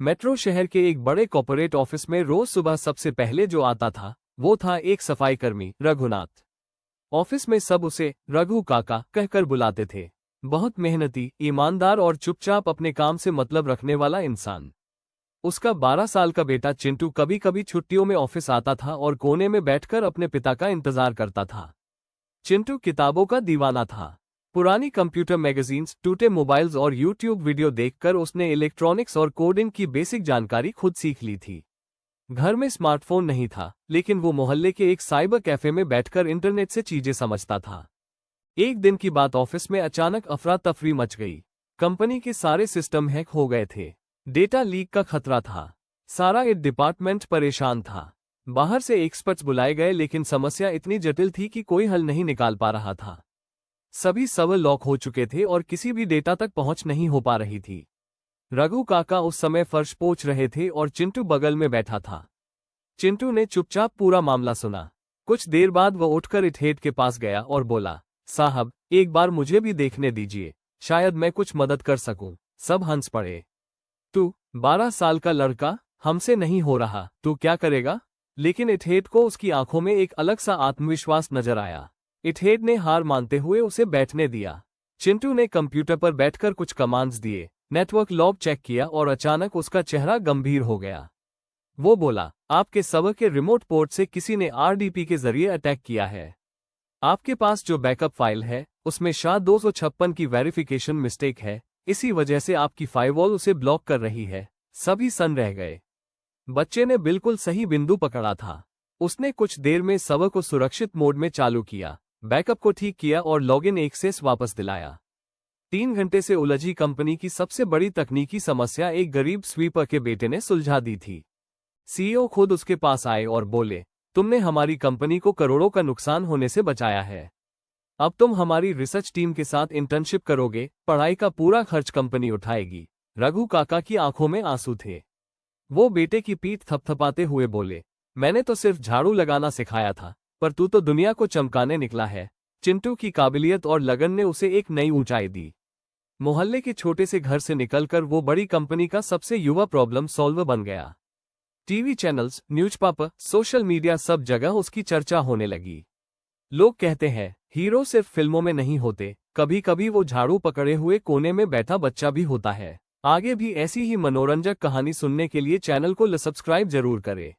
Metro शहर के एक बड़े कॉर्पोरेट ऑफिस में रोज सुबह सबसे पहले जो आता था वो था एक सफाईकर्मी रघुनाथ। ऑफिस में सब उसे रघु काका कहकर बुलाते थे। बहुत मेहनती, ईमानदार और चुपचाप अपने काम से मतलब रखने वाला इंसान। उसका 12 साल का बेटा चिंटू कभी कभी छुट्टियों में ऑफिस आता था और कोने में बैठकर अपने पिता का इंतजार करता था। चिंटू किताबों का दीवाना था। पुरानी कंप्यूटर मैगजीन्स, टूटे मोबाइल्स और यूट्यूब वीडियो देखकर उसने इलेक्ट्रॉनिक्स और कोडिंग की बेसिक जानकारी खुद सीख ली थी। घर में स्मार्टफोन नहीं था, लेकिन वो मोहल्ले के एक साइबर कैफे में बैठकर इंटरनेट से चीजें समझता था। एक दिन की बात, ऑफिस में अचानक अफरा तफरी मच गई। कंपनी के सारे सिस्टम हैक हो गए थे। डेटा लीक का खतरा था। सारा डिपार्टमेंट परेशान था। बाहर से एक्सपर्ट्स बुलाए गए, लेकिन समस्या इतनी जटिल थी कि कोई हल नहीं निकाल पा रहा था। सभी सर्वर लॉक हो चुके थे और किसी भी डेटा तक पहुंच नहीं हो पा रही थी। रघु काका उस समय फर्श पोंछ रहे थे और चिंटू बगल में बैठा था। चिंटू ने चुपचाप पूरा मामला सुना। कुछ देर बाद वह उठकर इटहेड के पास गया और बोला, साहब, एक बार मुझे भी देखने दीजिए, शायद मैं कुछ मदद कर सकूं। सब हंस पड़े। तू 12 साल का लड़का, हमसे नहीं हो रहा, तू क्या करेगा? लेकिन इटहेड को उसकी आंखों में एक अलग सा आत्मविश्वास नजर आया। इटहेड ने हार मानते हुए उसे बैठने दिया। चिंटू ने कंप्यूटर पर बैठकर कुछ कमांड्स दिए, नेटवर्क लॉग चेक किया और अचानक उसका चेहरा गंभीर हो गया। वो बोला, आपके सर्वर के रिमोट पोर्ट से किसी ने आरडीपी के जरिए अटैक किया है। आपके पास जो बैकअप फाइल है उसमें शायद 256 की वेरिफिकेशन मिस्टेक है, इसी वजह से आपकी फायरवॉल उसे ब्लॉक कर रही है। सभी सन्न रह गए। बच्चे ने बिल्कुल सही बिंदु पकड़ा था। उसने कुछ देर में सर्वर को सुरक्षित मोड में चालू किया, बैकअप को ठीक किया और लॉगिन एक्सेस वापस दिलाया। 3 घंटे से उलझी कंपनी की सबसे बड़ी तकनीकी समस्या एक गरीब स्वीपर के बेटे ने सुलझा दी थी। सीईओ खुद उसके पास आए और बोले, तुमने हमारी कंपनी को करोड़ों का नुकसान होने से बचाया है। अब तुम हमारी रिसर्च टीम के साथ इंटर्नशिप करोगे, पढ़ाई का पूरा खर्च कंपनी उठाएगी। रघु काका की आंखों में आंसू थे। वो बेटे की पीठ थपथपाते हुए बोले, मैंने तो सिर्फ झाड़ू लगाना सिखाया था, पर तू तो दुनिया को चमकाने निकला है। चिंटू की काबिलियत और लगन ने उसे एक नई ऊंचाई दी। मोहल्ले के छोटे से घर से निकलकर वो बड़ी कंपनी का सबसे युवा प्रॉब्लम सॉल्वर बन गया। TV channels, newspaper, social media, सब जगह उसकी चर्चा होने लगी। लोग कहते हैं, हीरो सिर्फ फिल्मों में नहीं होते, कभी कभी वो झाड़ू पकड़े हुए कोने में बैठा बच्चा भी होता है। आगे भी ऐसी ही मनोरंजक कहानी सुनने के लिए चैनल को सब्सक्राइब जरूर करें।